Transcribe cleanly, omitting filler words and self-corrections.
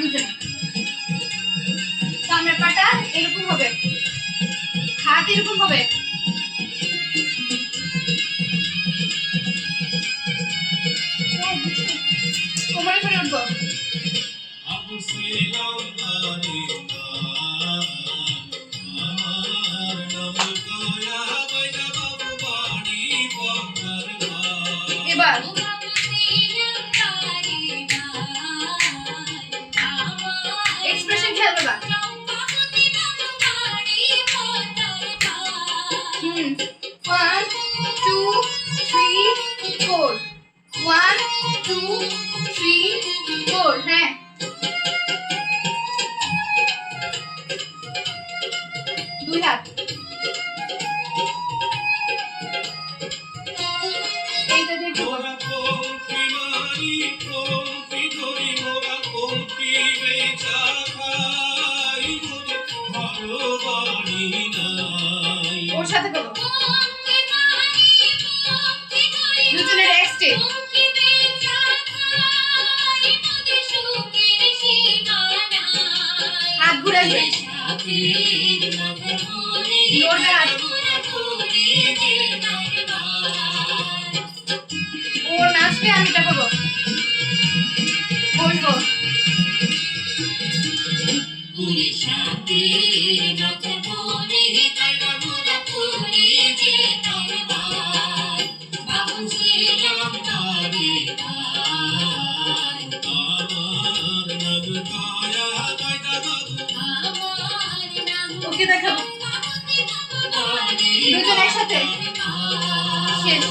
দুজনে সামনের পাটা এরকম হবে, হাত এরকম হবে। কোমরে করে উঠবো। এবার এক্সপ্রেশন খেয়াল করবা। 1 2 3 4 1 2 3 4 হ্যাঁ দুই হাত এইটা দেখো ওর সাথে করো দুজনের এক স্টেপ হাত ঘুরাইবে লড়বে হাত ও নাচবে আমি এটা করবো বলবো ওকে দেখাবো দুজন একসাথে শেষ